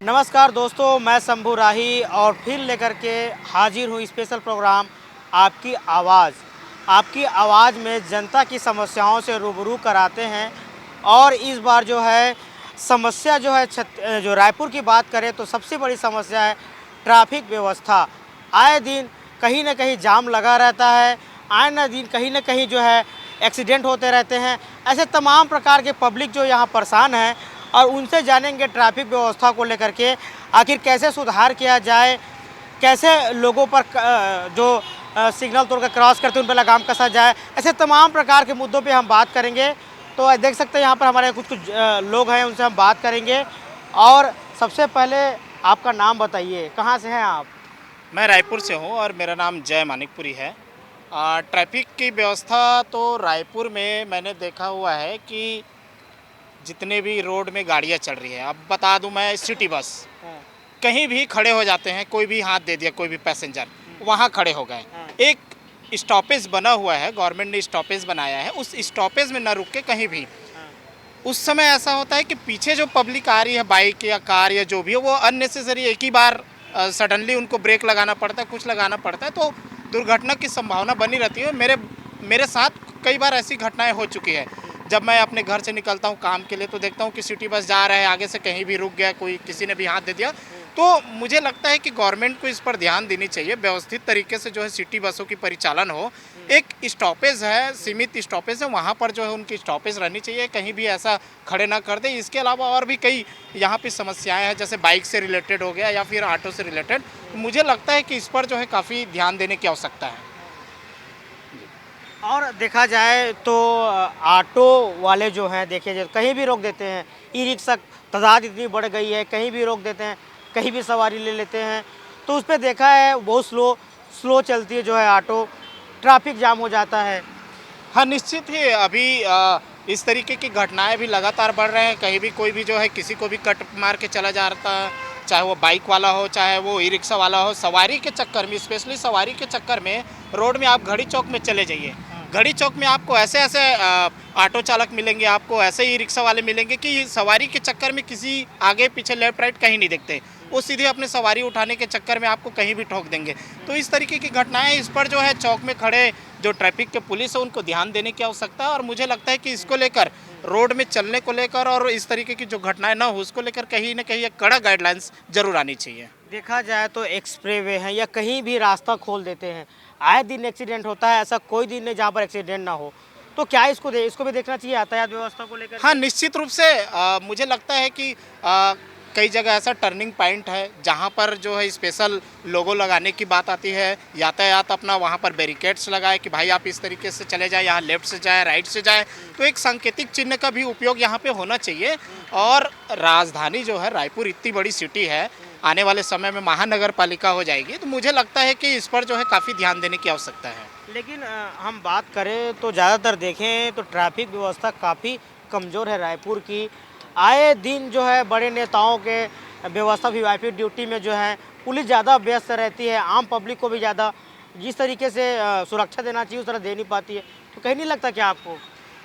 नमस्कार दोस्तों, मैं शंभू राही और फिर लेकर के हाजिर हूँ स्पेशल प्रोग्राम आपकी आवाज़। आपकी आवाज़ में जनता की समस्याओं से रूबरू कराते हैं और इस बार जो है समस्या जो है जो रायपुर की बात करें तो सबसे बड़ी समस्या है ट्रैफिक व्यवस्था। आए दिन कहीं न कहीं जाम लगा रहता है, आए न दिन कहीं न कहीं जो है एक्सीडेंट होते रहते हैं। ऐसे तमाम प्रकार के पब्लिक जो यहाँ परेशान है और उनसे जानेंगे ट्रैफिक व्यवस्था को लेकर के आखिर कैसे सुधार किया जाए, कैसे लोगों पर जो सिग्नल तोड़कर क्रॉस करते हैं उन पर लगाम कसा जाए। ऐसे तमाम प्रकार के मुद्दों पे हम बात करेंगे। तो देख सकते हैं यहाँ पर हमारे कुछ लोग हैं, उनसे हम बात करेंगे। और सबसे पहले आपका नाम बताइए, कहाँ से हैं आप? मैं रायपुर से हूँ और मेरा नाम जय मानिकपुरी है। ट्रैफिक की व्यवस्था तो रायपुर में मैंने देखा हुआ है कि जितने भी रोड में गाड़ियाँ चल रही है, अब बता दूं मैं, सिटी बस हाँ, कहीं भी खड़े हो जाते हैं, कोई भी हाथ दे दिया, कोई भी पैसेंजर वहाँ खड़े हो गए। हाँ, एक स्टॉपेज बना हुआ है, गवर्नमेंट ने स्टॉपेज बनाया है, उस स्टॉपेज में न रुक के कहीं भी हाँ, उस समय ऐसा होता है कि पीछे जो पब्लिक आ रही है, बाइक या कार या जो भी है, वो अननेसेसरी एक ही बार सडनली उनको ब्रेक लगाना पड़ता है, कुछ लगाना पड़ता है, तो दुर्घटना की संभावना बनी रहती है। मेरे साथ कई बार ऐसी घटनाएं हो चुकी है। जब मैं अपने घर से निकलता हूँ काम के लिए तो देखता हूँ कि सिटी बस जा रहा है, आगे से कहीं भी रुक गया, कोई किसी ने भी हाथ दे दिया। तो मुझे लगता है कि गवर्नमेंट को इस पर ध्यान देनी चाहिए, व्यवस्थित तरीके से जो है सिटी बसों की परिचालन हो। एक स्टॉपेज है, सीमित स्टॉपेज है, वहाँ पर जो है उनकी स्टॉपेज रहनी चाहिए, कहीं भी ऐसा खड़े ना कर दे। इसके अलावा और भी कई यहाँ पे समस्याएं हैं, जैसे बाइक से रिलेटेड हो गया या फिर ऑटो से रिलेटेड। मुझे लगता है कि इस पर जो है काफ़ी ध्यान देने की आवश्यकता है। और देखा जाए तो ऑटो वाले जो हैं देखिए जो कहीं भी रोक देते हैं। ई रिक्शा तादाद इतनी बढ़ गई है, कहीं भी रोक देते हैं, कहीं भी सवारी ले लेते हैं। तो उस पे देखा है बहुत स्लो स्लो चलती है जो है ऑटो, ट्रैफिक जाम हो जाता है। हाँ, निश्चित ही अभी इस तरीके की घटनाएं भी लगातार बढ़ रहे हैं। कहीं भी कोई भी जो है किसी को भी कट मार के चला जा रहा है, चाहे वो बाइक वाला हो, चाहे वो ई रिक्शा वाला हो। सवारी के चक्कर में, स्पेशली सवारी के चक्कर में रोड में आप घड़ी चौक में चले जाइए, घड़ी चौक में आपको ऐसे ऐसे ऑटो चालक मिलेंगे, आपको ऐसे ही रिक्शा वाले मिलेंगे कि सवारी के चक्कर में किसी आगे पीछे लेफ्ट राइट कहीं नहीं देखते। वो सीधे अपने सवारी उठाने के चक्कर में आपको कहीं भी ठोक देंगे। तो इस तरीके की घटनाएं, इस पर जो है चौक में खड़े जो ट्रैफिक के पुलिस है उनको ध्यान देने की आवश्यकता है। और मुझे लगता है कि इसको लेकर, रोड में चलने को लेकर और इस तरीके की जो घटनाएं ना हो उसको लेकर कहीं ना कहीं एक कड़ा गाइडलाइंस जरूर आनी चाहिए। देखा जाए तो एक्सप्रेस वे हैं या कहीं भी रास्ता खोल देते हैं, आए दिन एक्सीडेंट होता है। ऐसा कोई दिन नहीं जहाँ पर एक्सीडेंट ना हो। तो क्या इसको भी देखना चाहिए यातायात व्यवस्था को लेकर हाँ, के? निश्चित रूप से मुझे लगता है कि कई जगह ऐसा टर्निंग पॉइंट है जहाँ पर जो है स्पेशल लोगो लगाने की बात आती है। यातायात अपना वहाँ पर बैरिकेड्स लगाए कि भाई आप इस तरीके से चले जाए, यहाँ लेफ्ट से जाए, राइट से जाए। तो एक सांकेतिक चिन्ह का भी उपयोग यहाँ पे होना चाहिए। और राजधानी जो है रायपुर इतनी बड़ी सिटी है, आने वाले समय में महानगर पालिका हो जाएगी, तो मुझे लगता है कि इस पर जो है काफ़ी ध्यान देने की आवश्यकता है। लेकिन हम बात करें तो ज़्यादातर देखें तो ट्रैफिक व्यवस्था काफ़ी कमज़ोर है रायपुर की। आए दिन जो है बड़े नेताओं के व्यवस्था वीआईपी ड्यूटी में जो है पुलिस ज़्यादा व्यस्त रहती है, आम पब्लिक को भी ज़्यादा जिस तरीके से सुरक्षा देना चाहिए उस तरह दे नहीं पाती है। तो कहीं नहीं लगता क्या आपको?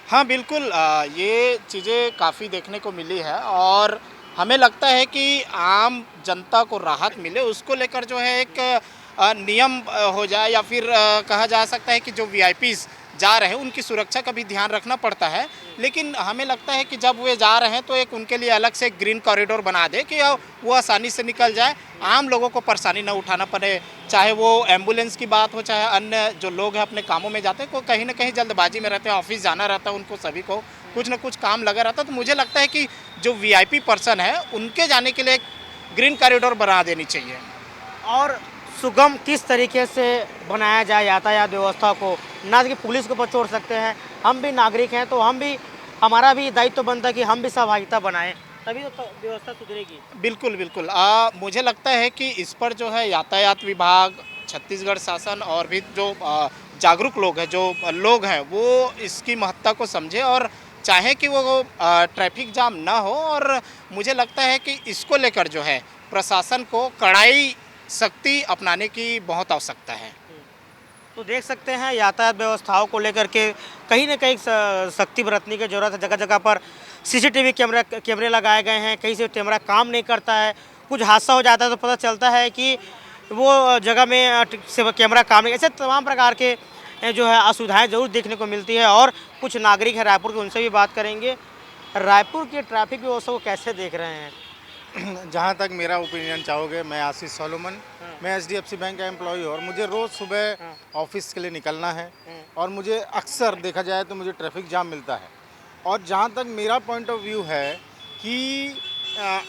हाँ, बिल्कुल, ये चीज़ें काफ़ी देखने को मिली है और हमें लगता है कि आम जनता को राहत मिले, उसको लेकर जो है एक नियम हो जाए या फिर कहा जा सकता है कि जो वीआईपीज़ जा रहे हैं उनकी सुरक्षा का भी ध्यान रखना पड़ता है। लेकिन हमें लगता है कि जब वे जा रहे हैं तो एक उनके लिए अलग से ग्रीन कॉरिडोर बना दे कि वो आसानी से निकल जाए, आम लोगों को परेशानी ना उठाना पड़े। चाहे वो एम्बुलेंस की बात हो, चाहे अन्य जो लोग हैं अपने कामों में जाते हैं, को कहीं ना कहीं जल्दबाजी में रहते हैं, ऑफिस जाना रहता है उनको, सभी को कुछ ना कुछ काम लगा रहता है। तो मुझे लगता है कि जो वीआईपी पर्सन है उनके जाने के लिए एक ग्रीन कॉरिडोर बना देनी चाहिए। और सुगम किस तरीके से बनाया जाए यातायात व्यवस्था को, ना कि पुलिस के ऊपर छोड़ सकते हैं। हम भी नागरिक हैं तो हमारा भी दायित्व बनता है कि हम भी सहभागिता बनाएं, तभी तो व्यवस्था सुधरेगी। बिल्कुल, बिल्कुल। मुझे लगता है कि इस पर जो है यातायात विभाग, छत्तीसगढ़ शासन और भी जो जागरूक लोग हैं वो इसकी महत्ता को समझे और चाहे कि वो ट्रैफिक जाम ना हो। और मुझे लगता है कि इसको लेकर जो है प्रशासन को कड़ाई सख्ती अपनाने की बहुत आवश्यकता है। तो देख सकते हैं यातायात व्यवस्थाओं को लेकर के कहीं न कहीं सख्ती बरतने की ज़रूरत है। जगह जगह पर सीसीटीवी कैमरे लगाए गए हैं, कहीं से कैमरा काम नहीं करता है, कुछ हादसा हो जाता है तो पता चलता है कि वो जगह में से कैमरा काम नहीं, ऐसे तमाम प्रकार के जो है असुविधाएं ज़रूर देखने को मिलती है। और कुछ नागरिक हैं रायपुर के, उनसे भी बात करेंगे। रायपुर की ट्रैफिक व्यवस्था को कैसे देख रहे हैं? जहाँ तक मेरा ओपिनियन चाहोगे, मैं आशीष सोलोमन, मैं एचडीएफसी बैंक का एम्प्लॉई हूँ और मुझे रोज़ सुबह ऑफिस के लिए निकलना है और मुझे अक्सर देखा जाए तो मुझे ट्रैफिक जाम मिलता है। और जहाँ तक मेरा पॉइंट ऑफ व्यू है कि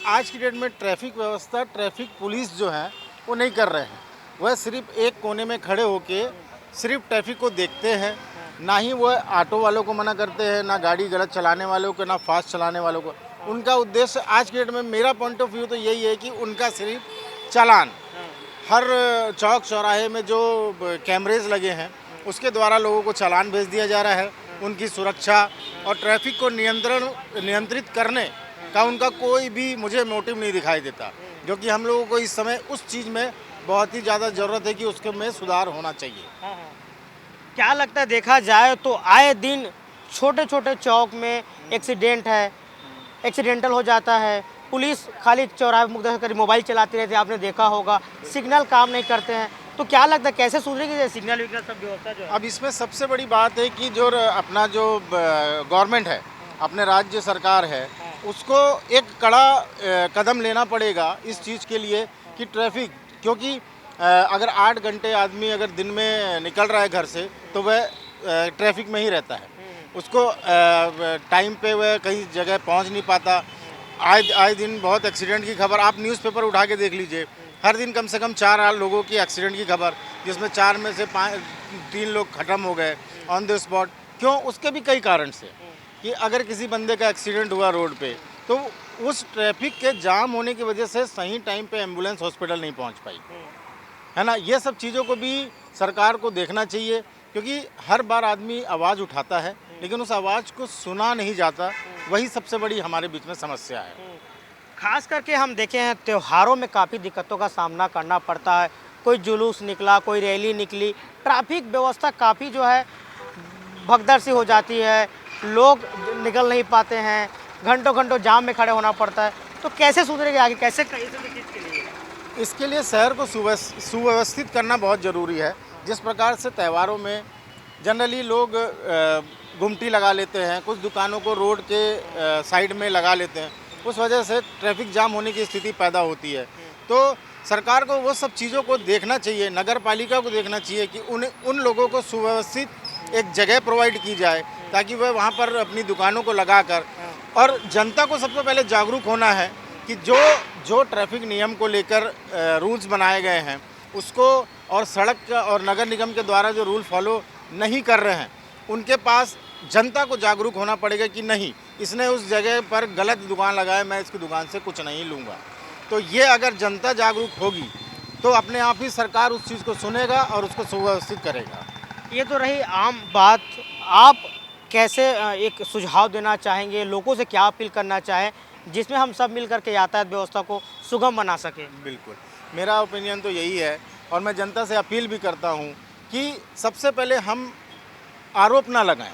आज की डेट में ट्रैफिक व्यवस्था, ट्रैफिक पुलिस जो है वो नहीं कर रहे हैं। वह सिर्फ एक कोने में खड़े होके सिर्फ ट्रैफिक को देखते हैं, ना ही वह ऑटो वालों को मना करते हैं, ना गाड़ी गलत चलाने वालों को, ना फास्ट चलाने वालों को। उनका उद्देश्य आज के डेट में, मेरा पॉइंट ऑफ व्यू तो यही है कि उनका सिर्फ चालान, हर चौक चौराहे में जो कैमरेज लगे हैं उसके द्वारा लोगों को चालान भेज दिया जा रहा है। उनकी सुरक्षा और ट्रैफिक को नियंत्रित करने का उनका कोई भी मुझे मोटिव नहीं दिखाई देता, जो कि हम लोगों को इस समय उस चीज़ में बहुत ही ज़्यादा ज़रूरत है कि उसके में सुधार होना चाहिए। क्या लगता है, देखा जाए तो आए दिन छोटे छोटे चौक में एक्सीडेंटल हो जाता है। पुलिस खाली चौराहे मुक्त कर मोबाइल चलाती रहती है, आपने देखा होगा। सिग्नल काम नहीं करते हैं, तो क्या लगता है कैसे सुधरेगी ये सिग्नल विग्नल सब व्यवस्था जो है? अब इसमें सबसे बड़ी बात है कि जो अपना जो गवर्नमेंट है, अपने राज्य सरकार है, उसको एक कड़ा कदम लेना पड़ेगा इस चीज़ के लिए कि ट्रैफिक, क्योंकि अगर 8 घंटे आदमी अगर दिन में निकल रहा है घर से तो वह ट्रैफिक में ही रहता है। उसको टाइम पे वह कहीं जगह पहुंच नहीं पाता। आए दिन बहुत एक्सीडेंट की खबर आप न्यूज़पेपर उठा के देख लीजिए, हर दिन कम से कम 4 लोगों की एक्सीडेंट की खबर, जिसमें 4 में से 3 लोग ख़त्म हो गए ऑन द स्पॉट। क्यों? उसके भी कई कारण से कि अगर किसी बंदे का एक्सीडेंट हुआ रोड पे तो उस ट्रैफिक के जाम होने की वजह से सही टाइम पे एम्बुलेंस हॉस्पिटल नहीं पहुंच पाई, है ना। ये सब चीज़ों को भी सरकार को देखना चाहिए, क्योंकि हर बार आदमी आवाज़ उठाता है लेकिन उस आवाज़ को सुना नहीं जाता। वही सबसे बड़ी हमारे बीच में समस्या है। खास करके हम देखे हैं त्योहारों में काफ़ी दिक्कतों का सामना करना पड़ता है। कोई जुलूस निकला, कोई रैली निकली, ट्रैफिक व्यवस्था काफ़ी जो है भगदड़ सी हो जाती है, लोग निकल नहीं पाते हैं, घंटों घंटों जाम में खड़े होना पड़ता है। तो कैसे सुधरेगा आगे, कैसे चीज़ के लिए? इसके लिए शहर को सुव्यवस्थित करना बहुत ज़रूरी है। जिस प्रकार से त्योहारों में जनरली लोग गुमटी लगा लेते हैं, कुछ दुकानों को रोड के साइड में लगा लेते हैं, उस वजह से ट्रैफिक जाम होने की स्थिति पैदा होती है। तो सरकार को वो सब चीज़ों को देखना चाहिए, नगर पालिका को देखना चाहिए कि उन लोगों को सुव्यवस्थित एक जगह प्रोवाइड की जाए ताकि वह वहाँ पर अपनी दुकानों को लगाकर, और जनता को सबसे पहले जागरूक होना है कि जो ट्रैफिक नियम को लेकर रूल्स बनाए गए हैं उसको, और सड़क का और नगर निगम के द्वारा जो रूल फॉलो नहीं कर रहे हैं उनके पास जनता को जागरूक होना पड़ेगा कि नहीं, इसने उस जगह पर गलत दुकान लगाया, मैं इसकी दुकान से कुछ नहीं लूँगा। तो ये अगर जनता जागरूक होगी तो अपने आप ही सरकार उस चीज़ को सुनेगा और उसको सुव्यवस्थित करेगा। ये तो रही आम बात। आप कैसे एक सुझाव देना चाहेंगे, लोगों से क्या अपील करना चाहें जिसमें हम सब मिलकर के यातायात व्यवस्था को सुगम बना सकें? बिल्कुल, मेरा ओपिनियन तो यही है और मैं जनता से अपील भी करता हूँ कि सबसे पहले हम आरोप ना लगाएं,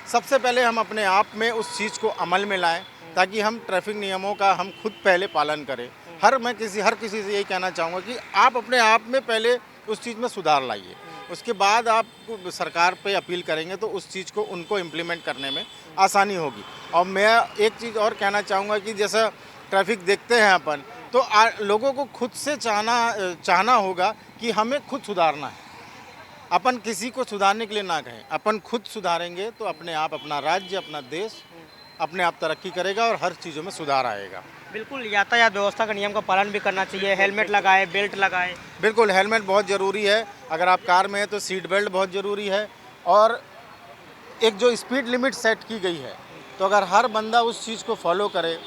सबसे पहले हम अपने आप में उस चीज़ को अमल में लाएं ताकि हम ट्रैफिक नियमों का हम खुद पहले पालन करें। हर किसी से यही कहना चाहूँगा कि आप अपने आप में पहले उस चीज़ में सुधार लाइए, उसके बाद आप सरकार पे अपील करेंगे तो उस चीज़ को उनको इम्प्लीमेंट करने में आसानी होगी। और मैं एक चीज़ और कहना चाहूँगा कि जैसा ट्रैफिक देखते हैं अपन, तो लोगों को खुद से चाहना होगा कि हमें खुद सुधारना है। अपन किसी को सुधारने के लिए ना कहें, अपन खुद सुधारेंगे तो अपने आप अपना राज्य, अपना देश अपने आप तरक्की करेगा और हर चीज़ों में सुधार आएगा। बिल्कुल, यातायात व्यवस्था का नियम का पालन भी करना चाहिए, हेलमेट लगाए, बेल्ट लगाए। बिल्कुल, हेलमेट बहुत ज़रूरी है। अगर आप कार में हैं तो सीट बेल्ट बहुत ज़रूरी है। और एक जो स्पीड लिमिट सेट की गई है, तो अगर हर बंदा उस चीज़ को फॉलो करे,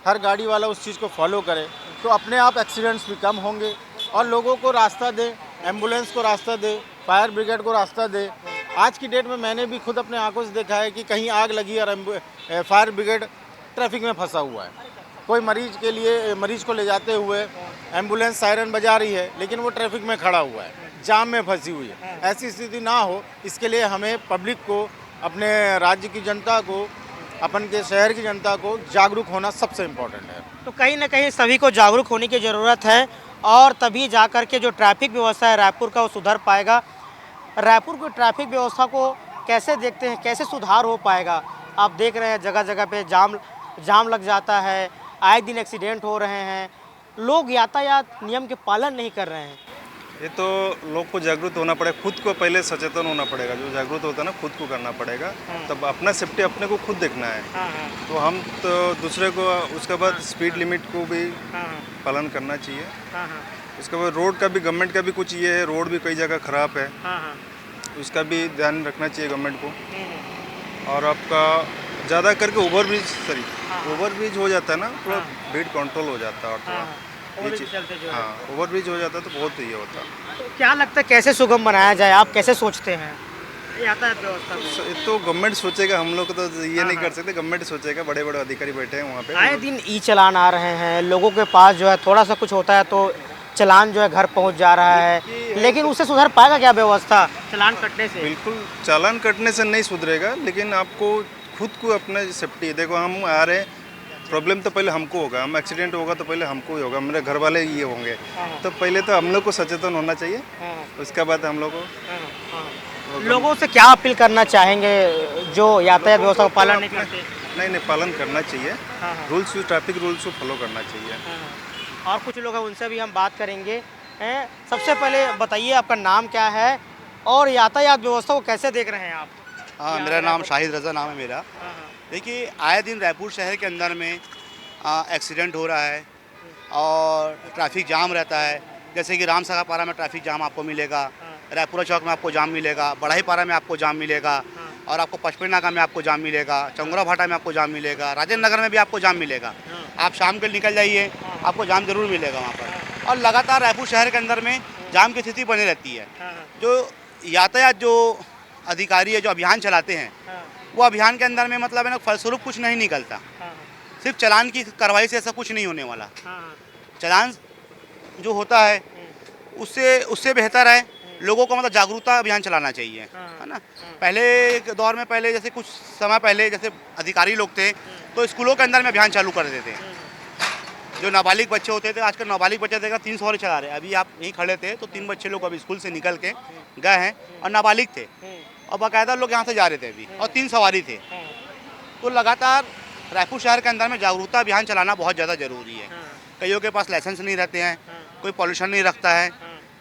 हर गाड़ी वाला उस चीज़ को फॉलो करे, तो अपने आप एक्सीडेंट्स भी कम होंगे और लोगों को रास्ता दे, एम्बुलेंस को रास्ता दे, फायर ब्रिगेड को रास्ता दे। आज की डेट में मैंने भी खुद अपने आंखों से देखा है कि कहीं आग लगी और फायर ब्रिगेड ट्रैफिक में फंसा हुआ है। कोई मरीज को ले जाते हुए एम्बुलेंस सायरन बजा रही है लेकिन वो ट्रैफिक में खड़ा हुआ है, जाम में फंसी हुई है। ऐसी स्थिति ना हो, इसके लिए हमें पब्लिक को, अपने राज्य की जनता को अपन के शहर की जनता को जागरूक होना सबसे इम्पोर्टेंट है। तो कहीं ना कहीं सभी को जागरूक होने की ज़रूरत है और तभी जा कर के जो ट्रैफिक व्यवस्था है रायपुर का वो सुधर पाएगा। रायपुर की ट्रैफिक व्यवस्था को कैसे देखते हैं, कैसे सुधार हो पाएगा? आप देख रहे हैं जगह जगह पे जाम लग जाता है, आए दिन एक्सीडेंट हो रहे हैं, लोग यातायात नियम के पालन नहीं कर रहे हैं। ये तो लोग को जागरूक होना पड़ेगा, खुद को पहले सचेतन होना पड़ेगा। जो जागरूक होता है ना खुद को करना पड़ेगा, तब अपना सेफ्टी अपने को खुद देखना है। तो हम तो दूसरे को, उसके बाद स्पीड लिमिट को भी पालन करना चाहिए। उसके बाद रोड का भी, गवर्नमेंट का भी कुछ ये है, रोड भी कई जगह ख़राब है, उसका भी ध्यान रखना चाहिए गवर्नमेंट को। और आपका ज़्यादा करके ओवर ब्रिज हो जाता है ना, थोड़ा भीड़ कंट्रोल हो जाता है। और थोड़ा ओवर ब्रिज हो जाता है तो बहुत ये होता है। तो क्या लगता है कैसे सुगम बनाया जाए, आप कैसे सोचते हैं यातायात व्यवस्था को? ये तो गवर्नमेंट सोचेगा, हम लोग तो ये नहीं कर सकते। गवर्नमेंट सोचेगा, बड़े बड़े अधिकारी बैठे हैं वहाँ पे। आए दिन ई चलान आ रहे हैं, लोगों के पास जो है थोड़ा सा कुछ होता है तो चलान जो है घर पहुंच जा रहा है, लेकिन उससे सुधर पाएगा क्या व्यवस्था चलान कटने से? बिल्कुल, चालान कटने से नहीं सुधरेगा, लेकिन आपको खुद को अपने सेफ्टी, देखो हम आ रहे हैं, प्रॉब्लम तो पहले हमको होगा, हम एक्सीडेंट होगा तो पहले हमको ही होगा, मेरे घर वाले ये होंगे। तो पहले तो हम लोग को सचेतन होना चाहिए, उसके बाद हम लोग को। लोगों से क्या अपील करना चाहेंगे जो यातायात व्यवस्था का पालन नहीं करते? नहीं, पालन करना चाहिए, रूल्स, ट्रैफिक रूल्स को फॉलो करना चाहिए। और कुछ लोग हैं उनसे भी हम बात करेंगे। सबसे पहले बताइए आपका नाम क्या है और यातायात व्यवस्था को कैसे देख रहे हैं आप? हाँ, मेरा नाम शाहिद रज़ा नाम है मेरा। देखिए, आए दिन रायपुर शहर के अंदर में एक्सीडेंट हो रहा है और ट्रैफिक जाम रहता है। जैसे कि रामसागर पारा में ट्रैफिक जाम आपको मिलेगा, रायपुरा चौक में आपको जाम मिलेगा, बढ़ाई पारा में आपको जाम मिलेगा, और आपको पचपेड़ नाका में आपको जाम मिलेगा, चंगुरा भाटा में आपको जाम मिलेगा, राजेंद्र नगर में भी आपको जाम मिलेगा। आप शाम के निकल जाइए, आपको जाम जरूर मिलेगा वहाँ पर। और लगातार रायपुर शहर के अंदर में जाम की स्थिति बनी रहती है। जो यातायात जो अधिकारी है, जो अभियान चलाते हैं, वो अभियान के अंदर में मतलब है ना फलस्वरूप कुछ नहीं निकलता। सिर्फ चलान की कार्रवाई से ऐसा कुछ नहीं होने वाला। चलान जो होता है उससे बेहतर है लोगों को मतलब जागरूकता अभियान चलाना चाहिए, है ना। पहले के दौर में, पहले जैसे कुछ समय पहले जैसे अधिकारी लोग थे तो स्कूलों के अंदर में अभियान चालू कर देते थे। जो नाबालिग बच्चे होते थे, आजकल नाबालिग बच्चे देखा 3 सवारी चला रहे हैं। अभी आप यहीं खड़े थे तो 3 बच्चे लोग अभी स्कूल से निकल के गए हैं और नाबालिग थे, और बाकायदा लोग यहाँ से जा रहे थे अभी, और 3 सवारी थे। तो लगातार रायपुर शहर के अंदर में जागरूकता अभियान चलाना बहुत ज़्यादा ज़रूरी है। कईयों के पास लाइसेंस नहीं रहते हैं, कोई पॉल्यूशन नहीं रखता है,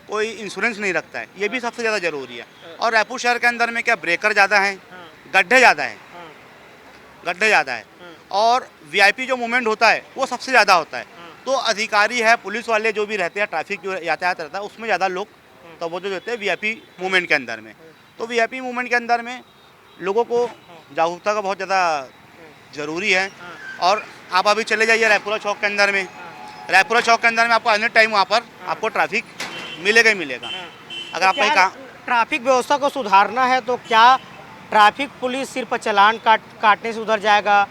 कोई इंश्योरेंस नहीं रखता है, ये भी सबसे ज़्यादा ज़रूरी है। और रायपुर शहर के अंदर में क्या ब्रेकर ज़्यादा हैं, गड्ढे ज़्यादा है, और वीआईपी जो मूवमेंट होता है वो सबसे ज़्यादा होता है। तो अधिकारी है, पुलिस वाले जो भी रहते हैं, ट्रैफिक जो यातायात रहता है उसमें ज़्यादा लोग तवज्जो देते हैं वीआईपी मूवमेंट के अंदर में। तो वीआईपी मूवमेंट के अंदर में लोगों को जागरूकता का बहुत ज़्यादा ज़रूरी है। और आप अभी चले जाइए रायपुरा चौक के अंदर में, रायपुरा चौक के अंदर में आपको एनी टाइम वहाँ पर आपको ट्रैफिक मिलेगा ही मिलेगा। अगर आप कहीं ट्रैफिक व्यवस्था को सुधारना है तो क्या ट्रैफिक पुलिस सिर्फ चालान काटने से सुधर जाएगा?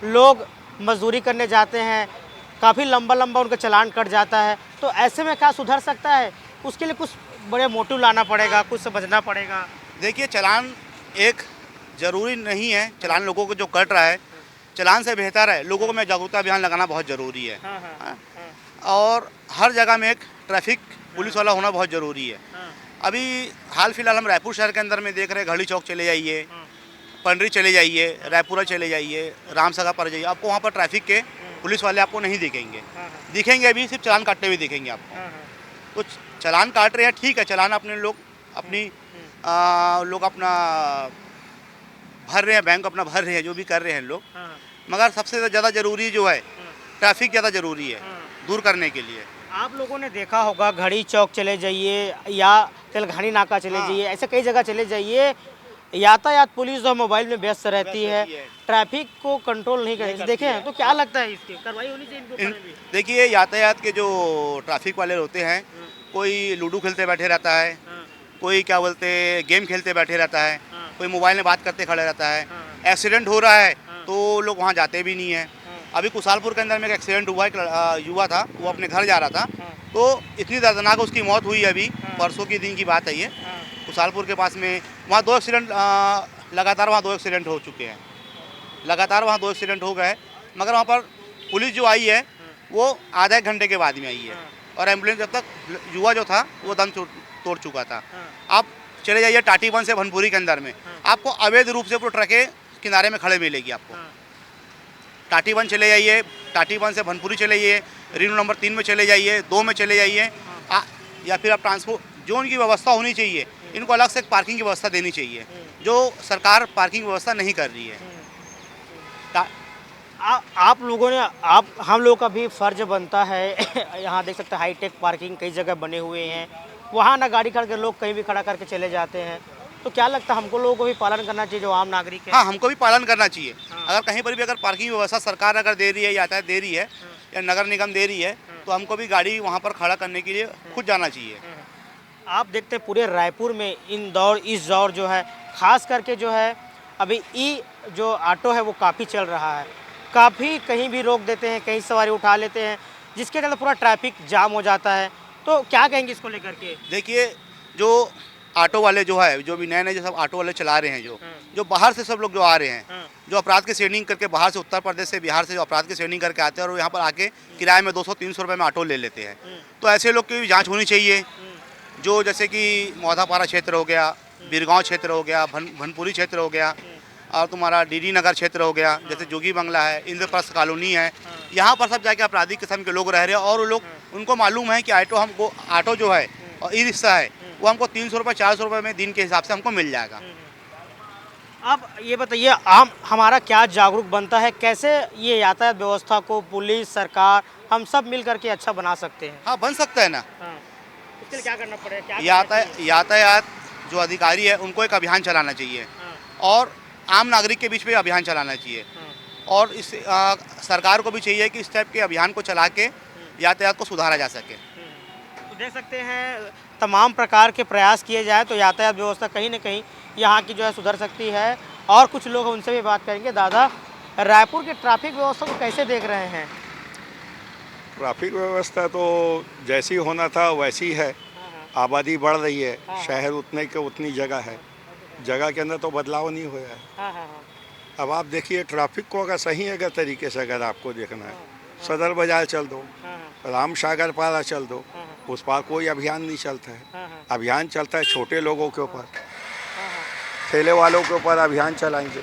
लोग मजदूरी करने जाते हैं, काफ़ी लंबा उनका चालान कट जाता है, तो ऐसे में क्या सुधर सकता है? उसके लिए कुछ बड़े मोटिव लाना पड़ेगा, कुछ समझना पड़ेगा। देखिए, चालान एक ज़रूरी नहीं है, चालान लोगों को जो कट रहा है, चालान से बेहतर है लोगों को में जागरूकता अभियान लगाना बहुत ज़रूरी है। और हर जगह में एक ट्रैफिक पुलिस वाला होना बहुत ज़रूरी है। अभी हाल फिलहाल हम रायपुर शहर के अंदर में देख रहे हैं, घड़ी चौक चले जाइए, पंडरी चले जाइए, रायपुरा चले जाइए, रामसागर पर जाइए, आपको वहाँ पर ट्रैफिक के पुलिस वाले आपको नहीं दिखेंगे अभी सिर्फ चालान काटते हुए दिखेंगे आपको। तो चालान काट रहे हैं, ठीक है, चालान अपने लोग अपना भर रहे हैं, बैंक अपना भर रहे हैं, जो भी कर रहे हैं लोग, मगर सबसे ज़्यादा ज़रूरी जो है ट्रैफिक ज़्यादा ज़रूरी है दूर करने के लिए। आप लोगों ने देखा होगा, घड़ी चौक चले जाइए या तेलघानी नाका चले जाइए, ऐसे कई जगह चले जाइए, यातायात पुलिस जो मोबाइल में व्यस्त रहती है, ट्रैफिक को कंट्रोल नहीं करती। देखे हैं तो क्या लगता है इसकी कार्रवाई होनी चाहिए? देखिए, यातायात के जो ट्रैफिक वाले होते हैं, कोई लूडो खेलते बैठे रहता है, कोई क्या बोलते गेम खेलते बैठे रहता है, कोई मोबाइल में बात करते खड़े रहता है। एक्सीडेंट हो रहा है तो लोग वहाँ जाते भी नहीं है। अभी कुशालपुर के अंदर में एक एक्सीडेंट हुआ, एक युवा था, वो अपने घर जा रहा था, तो इतनी दर्दनाक उसकी मौत हुई। अभी परसों के दिन की बात है ये, कुशालपुर के पास में वहाँ 2 एक्सीडेंट लगातार, वहाँ 2 एक्सीडेंट हो चुके हैं। लगातार वहाँ 2 एक्सीडेंट हो गए, मगर वहाँ पर पुलिस जो आई है वो आधा एक घंटे के बाद में आई है, और एम्बुलेंस जब तक युवा जो था वो दम तोड़ चुका था। आप चले जाइए टाटीबंध से भनपुरी के अंदर में, आपको अवैध रूप से पूरी ट्रकें किनारे में खड़े मिलेगी आपको। टाटीबंध चले जाइए, टाटीबंध से भनपुरी चले जाइए, रीनू नंबर 3 में चले जाइए, 2 में चले जाइए, या फिर आप ट्रांसपोर्ट जो उनकी व्यवस्था होनी चाहिए, इनको अलग से एक पार्किंग की व्यवस्था देनी चाहिए, जो सरकार पार्किंग व्यवस्था नहीं कर रही है। आप लोगों ने हम लोगों का भी फर्ज बनता है यहाँ देख सकते हैं हाईटेक पार्किंग कई जगह बने हुए हैं, वहाँ ना गाड़ी खड़ के लोग कहीं भी खड़ा करके चले जाते हैं, तो क्या लगता है हमको लोगों को भी पालन करना चाहिए जो आम नागरिक है? हाँ, हमको भी पालन करना चाहिए। अगर कहीं पर भी अगर पार्किंग व्यवस्था सरकार अगर दे रही है, यातायात दे रही है, या नगर निगम दे रही है, तो हमको भी गाड़ी वहाँ पर खड़ा करने के लिए खुद जाना चाहिए। आप देखते हैं पूरे रायपुर में इस दौर जो है खास करके जो है अभी जो ऑटो है वो काफ़ी चल रहा है, काफ़ी कहीं भी रोक देते हैं, कहीं सवारी उठा लेते हैं, जिसके चलते पूरा ट्रैफिक जाम हो जाता है। तो क्या कहेंगे इसको लेकर के? देखिए, जो ऑटो वाले जो है, जो भी नए जो सब ऑटो वाले चला रहे हैं, जो बाहर से सब लोग जो आ रहे हैं, जो अपराध के शेडिंग करके बाहर से, उत्तर प्रदेश से, बिहार से जो अपराध के शेडिंग करके आते हैं और यहाँ पर आके किराए में 200-300 रुपये में ऑटो ले लेते हैं, तो ऐसे लोग की भी जाँच होनी चाहिए। जो जैसे कि मौधापारा क्षेत्र हो गया, बिरगांव क्षेत्र हो गया, भनपुरी क्षेत्र हो गया, और तुम्हारा डीडी नगर क्षेत्र हो गया, जैसे जोगी बंगला है, इंद्रप्रस्थ कॉलोनी है, यहाँ पर सब जाके आपराधिक किस्म के लोग रह रहे हैं, और वो लोग उनको मालूम है कि ऑटो जो है और ई रिक्शा है वो हमको 300 रुपये 400 रुपये में दिन के हिसाब से हमको मिल जाएगा। अब ये बताइए हमारा क्या जागरूक बनता है, कैसे ये यातायात व्यवस्था को पुलिस सरकार हम सब मिल करके अच्छा बना सकते हैं? हाँ, बन सकता है ना। इसके लिए क्या करना पड़ेगा? यातायात जो अधिकारी है उनको एक अभियान चलाना चाहिए, और आम नागरिक के बीच में अभियान चलाना चाहिए, और इस सरकार को भी चाहिए कि इस टाइप के अभियान को चला के यातायात को सुधारा जा सके। तो देख सकते हैं तमाम प्रकार के प्रयास किए जाए तो यातायात व्यवस्था कहीं ना कहीं यहाँ की जो है सुधर सकती है। और कुछ लोग उनसे भी बात करेंगे। दादा, रायपुर के ट्रैफिक व्यवस्था को कैसे देख रहे हैं? ट्रैफिक व्यवस्था तो जैसी होना था वैसी है, आबादी बढ़ रही है, शहर उतने के उतनी जगह है, जगह के अंदर तो बदलाव नहीं हुआ है। अब आप देखिए ट्रैफिक को अगर सही अगर तरीके से अगर आपको देखना है, सदर बाजार चल दो, राम सागर पारा चल दो, उस पार कोई अभियान नहीं चलता है। अभियान चलता है छोटे लोगों के ऊपर, ठेले वालों के ऊपर अभियान चलाएंगे,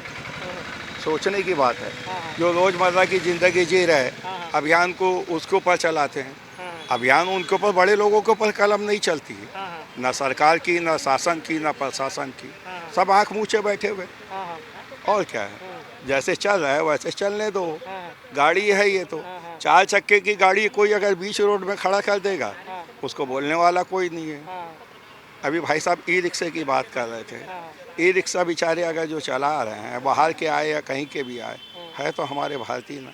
सोचने की बात है। जो रोज़मर्रा की ज़िंदगी जी रहे अभियान को उसके ऊपर चलाते हैं। अभियान उनके ऊपर, बड़े लोगों के ऊपर कलम नहीं चलती है, न सरकार की, न शासन की, न प्रशासन की, सब आँख मूछे बैठे हुए। और क्या है, जैसे चल रहा है वैसे चलने दो। गाड़ी है ये तो 4 चक्के की गाड़ी कोई अगर बीच रोड में खड़ा कर देगा उसको बोलने वाला कोई नहीं है। अभी भाई साहब ई रिक्शे की बात कर रहे थे, ई रिक्शा बेचारे अगर जो चला रहे हैं, बाहर के आए या कहीं के भी आए, है तो हमारे भारतीय ना,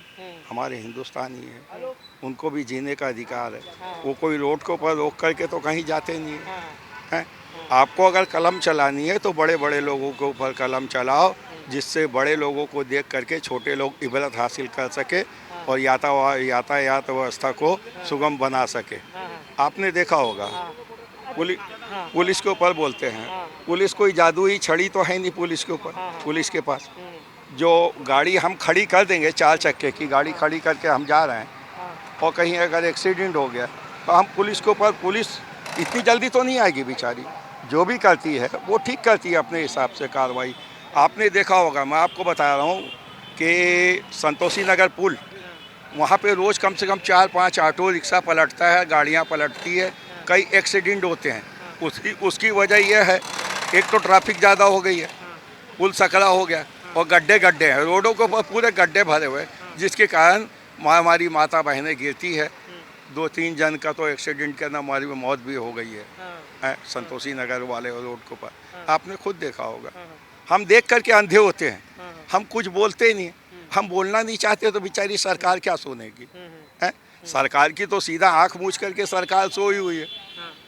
हमारे हिंदुस्तानी है, उनको भी जीने का अधिकार है। वो कोई रोड के ऊपर रोक करके तो कहीं जाते नहीं हैं। आपको अगर कलम चलानी है तो बड़े बड़े लोगों के ऊपर कलम चलाओ, जिससे बड़े लोगों को देख करके छोटे लोग इबरत हासिल कर सके और यातायात व्यवस्था को सुगम बना सके। आपने देखा होगा पुलिस के ऊपर बोलते हैं, पुलिस कोई जादुई छड़ी तो है नहीं पुलिस के ऊपर। पुलिस के पास जो गाड़ी हम खड़ी कर देंगे, 4 चक्के की गाड़ी खड़ी करके हम जा रहे हैं और कहीं अगर एक्सीडेंट हो गया तो हम पुलिस के ऊपर, पुलिस इतनी जल्दी तो नहीं आएगी बेचारी, जो भी करती है वो ठीक करती है अपने हिसाब से कार्रवाई। आपने देखा होगा, मैं आपको बता रहा हूँ कि संतोषी नगर पुल, वहाँ पे रोज़ कम से कम 4-5 ऑटो रिक्शा पलटता है, गाड़ियाँ पलटती है, कई एक्सीडेंट होते हैं। उसकी वजह यह है, एक तो ट्रैफिक ज़्यादा हो गई है, पुल सकड़ा हो गया और गड्ढे हैं, रोडों के ऊपर पूरे गड्ढे भरे हुए, जिसके कारण हमारी माता बहनें गिरती है। 2-3 जन का तो एक्सीडेंट के अंदर हमारी मौत भी हो गई है संतोषी नगर वाले रोड के ऊपर। आपने खुद देखा होगा। हम देख करके अंधे होते हैं, हम कुछ बोलते नहीं, हम बोलना नहीं चाहते तो बेचारी सरकार क्या सुनेगी? सरकार की तो सीधा आंख मूछ करके सरकार सोई हुई है।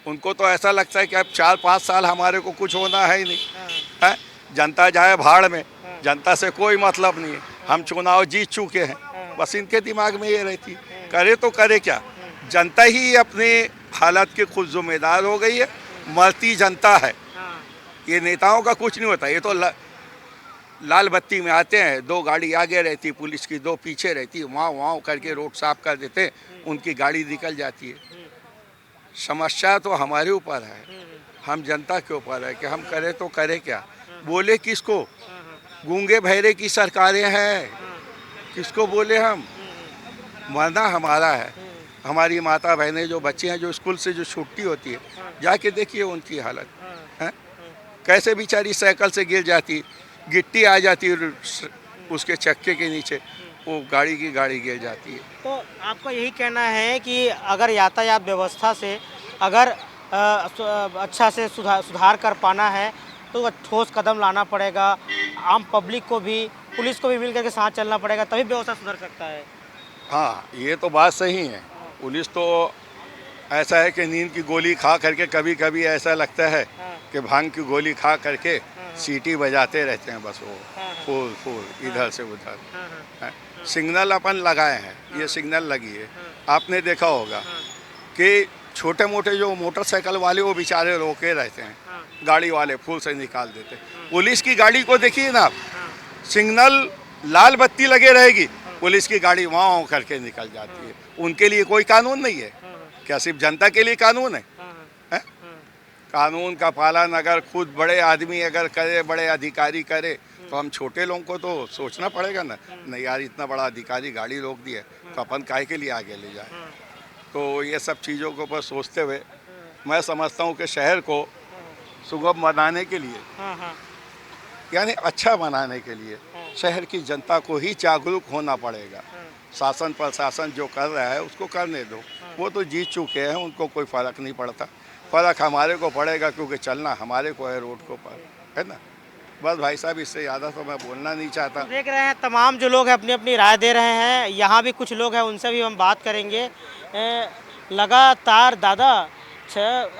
उनको तो ऐसा लगता है कि अब 4-5 साल हमारे को कुछ होना है ही नहीं, जनता जाए भाड़ में, जनता से कोई मतलब नहीं है, हम चुनाव जीत चुके हैं, बस इनके दिमाग में ये रहती है। करे तो करे क्या, जनता ही अपने हालात के खुद जिम्मेदार हो गई है, मरती जनता है। ये नेताओं का कुछ नहीं होता, ये तो लाल बत्ती में आते हैं, 2 गाड़ी आगे रहती पुलिस की, 2 पीछे रहती, वहाँ वहाँ करके रोड साफ कर देते, उनकी गाड़ी निकल जाती है। समस्या तो हमारे ऊपर है, हम जनता के ऊपर है कि हम करें तो करें क्या, बोले किसको। गूंगे बहरे की सरकारें हैं, किसको बोले हम। मरना हमारा है, हमारी माता बहनें जो बच्चे हैं जो स्कूल से जो छुट्टी होती है, जाके देखिए उनकी हालत है, कैसे बेचारी साइकिल से गिर जाती, गिट्टी आ जाती उसके चक्के के नीचे, वो गाड़ी की गाड़ी गिर जाती है। तो आपका यही कहना है कि अगर यातायात व्यवस्था से अगर अच्छा से सुधार कर पाना है तो ठोस कदम लाना पड़ेगा, आम पब्लिक को भी, पुलिस को भी मिलकर के साथ चलना पड़ेगा, तभी व्यवस्था सुधर सकता है। हाँ, ये तो बात सही है। पुलिस तो ऐसा है कि नींद की गोली खा करके कभी कभी ऐसा लगता है कि भांग की गोली खा करके सीटी बजाते रहते हैं, बस वो फूल फूल इधर से उधर। हैं? सिग्नल अपन लगाए हैं, ये सिग्नल लगी है, आपने देखा होगा कि छोटे मोटे जो मोटरसाइकिल वाले वो बेचारे रोके रहते हैं, गाड़ी वाले फूल से निकाल देते। पुलिस की गाड़ी को देखिए ना आप, सिग्नल लाल बत्ती लगे रहेगी, पुलिस की गाड़ी वहाँ करके निकल जाती है। उनके लिए कोई कानून नहीं है क्या? सिर्फ जनता के लिए कानून है? कानून का पालन अगर खुद बड़े आदमी अगर करे, बड़े अधिकारी करे, तो हम छोटे लोगों को तो सोचना पड़ेगा ना, नहीं यार इतना बड़ा अधिकारी गाड़ी रोक दी है तो अपन काहे के लिए आगे ले जाए। तो ये सब चीज़ों के ऊपर सोचते हुए मैं समझता हूँ कि शहर को सुगम बनाने के लिए, यानी अच्छा बनाने के लिए शहर की जनता को ही जागरूक होना पड़ेगा। शासन प्रशासन जो कर रहा है उसको करने दो, वो तो जीत चुके हैं, उनको कोई फ़र्क नहीं पड़ता। फ़र्क हमारे को पड़ेगा क्योंकि चलना हमारे को है रोड को पर, है ना। बस भाई साहब, इससे ज़्यादा तो मैं बोलना नहीं चाहता। देख रहे हैं तमाम जो लोग हैं अपनी अपनी राय दे रहे हैं, यहाँ भी कुछ लोग हैं उनसे भी हम बात करेंगे। लगातार दादा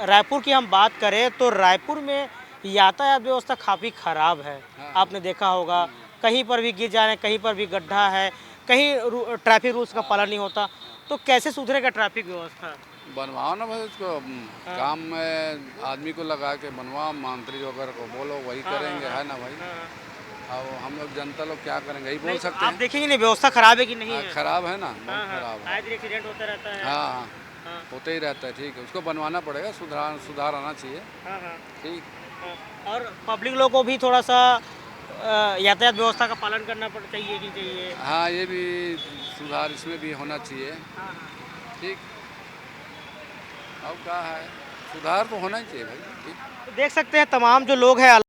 रायपुर की हम बात करें तो रायपुर में यातायात व्यवस्था काफ़ी ख़राब है। आपने देखा होगा कहीं पर भी गिर जा रहे हैं, कहीं पर भी गड्ढा है, कहीं ट्रैफिक रूल्स का पालन नहीं होता। तो कैसे सुधरेगा ट्रैफिक व्यवस्था? बनवाओ ना भाई उसको, काम में आदमी को लगा के बनवाओ, मंत्री वगैरह को बोलो, वही करेंगे, है ना भाई। अब हम लोग जनता लोग क्या करेंगे, यही बोल सकते आप हैं। देखेंगे नहीं व्यवस्था खराब है कि नहीं है? खराब है ना, बहुत खराब है। आए दिन एक्सीडेंट होता रहता है। हाँ, होते ही रहता है। ठीक है, उसको बनवाना पड़ेगा, सुधार आना चाहिए। ठीक। और पब्लिक लोग को भी थोड़ा सा यातायात व्यवस्था का पालन करना चाहिए कि चाहिए? हाँ, ये भी सुधार इसमें भी होना चाहिए। ठीक। अब क्या है, सुधार तो होना ही चाहिए भाई। ठीक। तो देख सकते हैं तमाम जो लोग हैं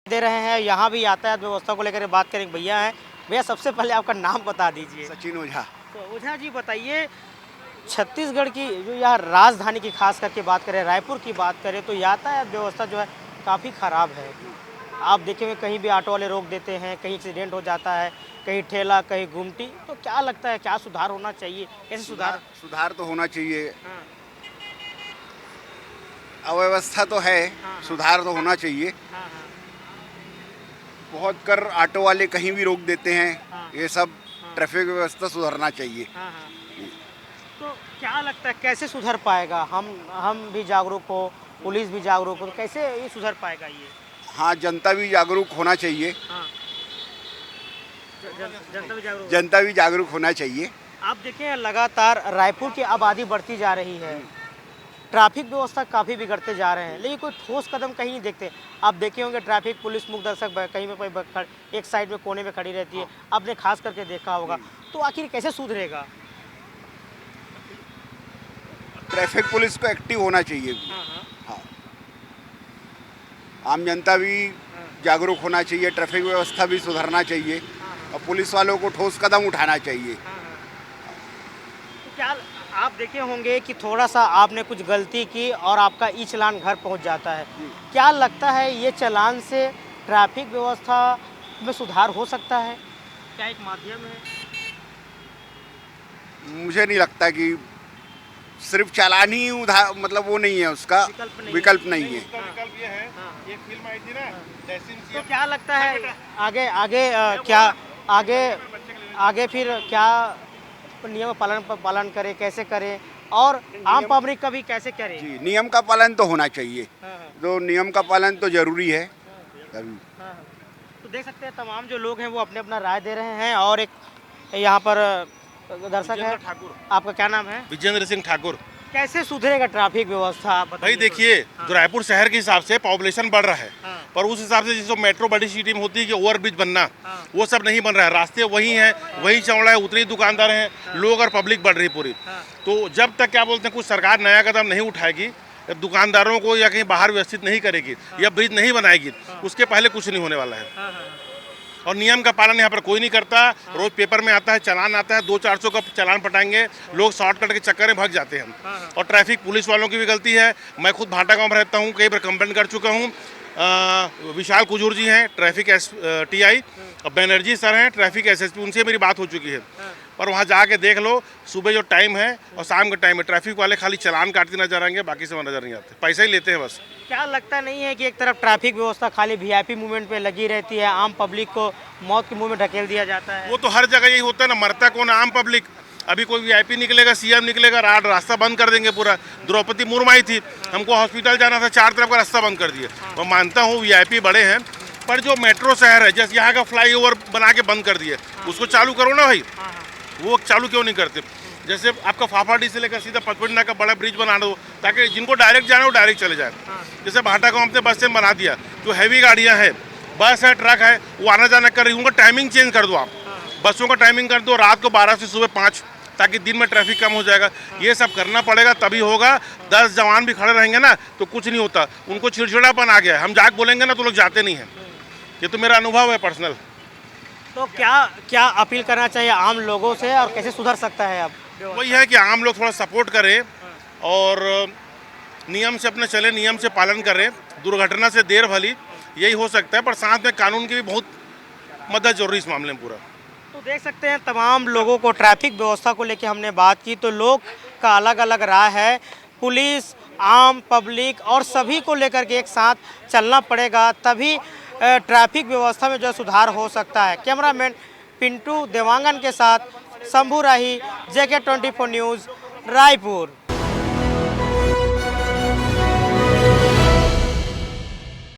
दे रहे हैं, यहाँ भी यातायात व्यवस्था को लेकर बात करें। भैया हैं, भैया सबसे पहले आपका नाम बता दीजिए। सचिन ओझा। तो ओझा जी बताइए, छत्तीसगढ़ की जो यहाँ राजधानी की खास करके बात करें, रायपुर की बात करें, तो यातायात व्यवस्था जो है काफ़ी ख़राब है। आप देखेंगे कहीं भी ऑटो वाले रोक देते हैं, कहीं एक्सीडेंट हो जाता है, कहीं ठेला, कहीं गुमटी। तो क्या लगता है क्या सुधार होना चाहिए? कैसे सुधार तो होना चाहिए। अव्यवस्था तो है, सुधार तो होना चाहिए। बहुत कर ऑटो वाले कहीं भी रोक देते हैं, ये सब ट्रैफिक व्यवस्था सुधरना चाहिए। तो क्या लगता है कैसे सुधर पाएगा? हम भी जागरूक हो, पुलिस भी जागरूक हो, तो कैसे ये सुधर पाएगा ये? हाँ, जनता भी जागरूक होना चाहिए। जनता भी जागरूक होना चाहिए। आप देखें लगातार रायपुर की आबादी बढ़ती जा रही है, ट्रैफिक व्यवस्था काफ़ी बिगड़ते जा रहे हैं, लेकिन कोई ठोस कदम कहीं नहीं देखते। आप देखे होंगे ट्रैफिक पुलिस मुख दर्शक कहीं में एक साइड में कोने में खड़ी रहती है, आपने खास करके देखा होगा। तो आखिर कैसे सुधरेगा? ट्रैफिक पुलिस को एक्टिव होना चाहिए। हाँ, आम जनता भी जागरूक होना चाहिए, ट्रैफिक व्यवस्था भी सुधरना चाहिए और पुलिस वालों को ठोस कदम उठाना चाहिए। तो क्या आप देखे होंगे कि थोड़ा सा आपने कुछ गलती की और आपका ई चालान घर पहुंच जाता है, क्या लगता है ये चालान से ट्रैफिक व्यवस्था में सुधार हो सकता है? क्या एक माध्यम है? मुझे नहीं लगता कि सिर्फ चालान ही मतलब वो नहीं है, उसका विकल्प नहीं है। विकल्प ये है, एक फिल्म आई थी ना, तो क्या लगता है आगे फिर क्या नियम पालन करें, कैसे करें और आम पब्लिक का भी कैसे करें? जी, नियम का पालन तो होना चाहिए। तो नियम का पालन तो जरूरी है। तो देख सकते हैं तमाम जो लोग हैं वो अपने अपना राय दे रहे हैं और एक यहाँ पर दर्शक है। आपका क्या नाम है? विजेंद्र सिंह ठाकुर। कैसे सुधरेगा ट्रैफिक व्यवस्था आप भाई बताइए? देखिए, जो रायपुर शहर के हिसाब से पॉपुलेशन बढ़ रहा है, हाँ। पर उस हिसाब से जिसको मेट्रो बड़ी सिटी में होती है कि ओवरब्रिज बनना, हाँ। वो सब नहीं बन रहा है। रास्ते वही हैं, वही चौड़ा है, उतने ही दुकानदार हैं, लोग और पब्लिक बढ़ रही पूरी। हाँ। तो जब तक क्या बोलते हैं कुछ सरकार नया कदम नहीं उठाएगी, जब दुकानदारों को या कहीं बाहर व्यवस्थित नहीं करेगी या ब्रिज नहीं बनाएगी, उसके पहले कुछ नहीं होने वाला है। और नियम का पालन यहाँ पर कोई नहीं करता। रोज पेपर में आता है, चालान आता है, 200-400 का चालान पटाएंगे, लोग शॉर्टकट के चक्कर में भाग जाते हैं। और ट्रैफिक पुलिस वालों की भी गलती है। मैं खुद भाटा गांव में रहता हूँ, कई बार कंप्लेंट कर चुका हूँ। विशाल कुजूर जी हैं ट्रैफिक TI, और बनर्जी सर हैं ट्रैफिक SSP, उनसे मेरी बात हो चुकी है। पर वहाँ जाके देख लो, सुबह जो टाइम है और शाम के टाइम है, ट्रैफिक वाले खाली चालान काटते नजर आएंगे, बाकी से नजर नहीं आते, पैसा ही लेते हैं बस। क्या लगता नहीं है कि एक तरफ ट्रैफिक व्यवस्था खाली VIP मूवमेंट पे लगी रहती है, आम पब्लिक को मौत के मुंह में ढकेल दिया जाता है? वो तो हर जगह यही होता है ना, मरता कौन? आम पब्लिक। अभी कोई VIP निकलेगा, CM निकलेगा, रास्ता बंद कर देंगे पूरा। द्रौपदी मुर्मू आई थी, हमको हॉस्पिटल जाना था, 4 तरफ का रास्ता बंद कर दिए। मैं मानता हूँ VIP बड़े हैं, पर जो मेट्रो शहर है, जैसे यहाँ का फ्लाईओवर बना के बंद कर दिए, उसको चालू करो ना भाई। वो चालू क्यों नहीं करते? जैसे आपका फाफाडी से लेकर सीधा पचपंडा का बड़ा ब्रिज बना दो, ताकि जिनको डायरेक्ट जाना हो डायरेक्ट चले जाए। जैसे भाटा गाँव में बस स्टैंड बना दिया, जो हैवी गाड़ियाँ हैं, बस है, ट्रक है, वो आना जाना कर रही, उनका टाइमिंग चेंज कर दो आप। बसों का टाइमिंग कर दो रात को 12 से सुबह 5, ताकि दिन में ट्रैफिक कम हो जाएगा। ये सब करना पड़ेगा, तभी होगा। 10 जवान भी खड़े रहेंगे ना तो कुछ नहीं होता। उनको चिड़चिड़ापन आ गया है, हम जाके बोलेंगे ना तो लोग जाते नहीं हैं। ये तो मेरा अनुभव है पर्सनल। तो क्या अपील करना चाहिए आम लोगों से और कैसे सुधर सकता है अब? वही है कि आम लोग थोड़ा सपोर्ट करें और नियम से अपने चले, नियम से पालन करें। दुर्घटना से देर भली, यही हो सकता है, पर साथ में कानून की भी बहुत मदद जरूरी इस मामले में पूरा। तो देख सकते हैं तमाम लोगों को ट्रैफिक व्यवस्था को लेकर हमने बात की, तो लोग का अलग अलग राय है। पुलिस, आम पब्लिक और सभी को लेकर के एक साथ चलना पड़ेगा, तभी ट्रैफिक व्यवस्था में जो सुधार हो सकता है। कैमरामैन पिंटू देवांगन के साथ शंभू राही, JK 24 न्यूज़, रायपुर।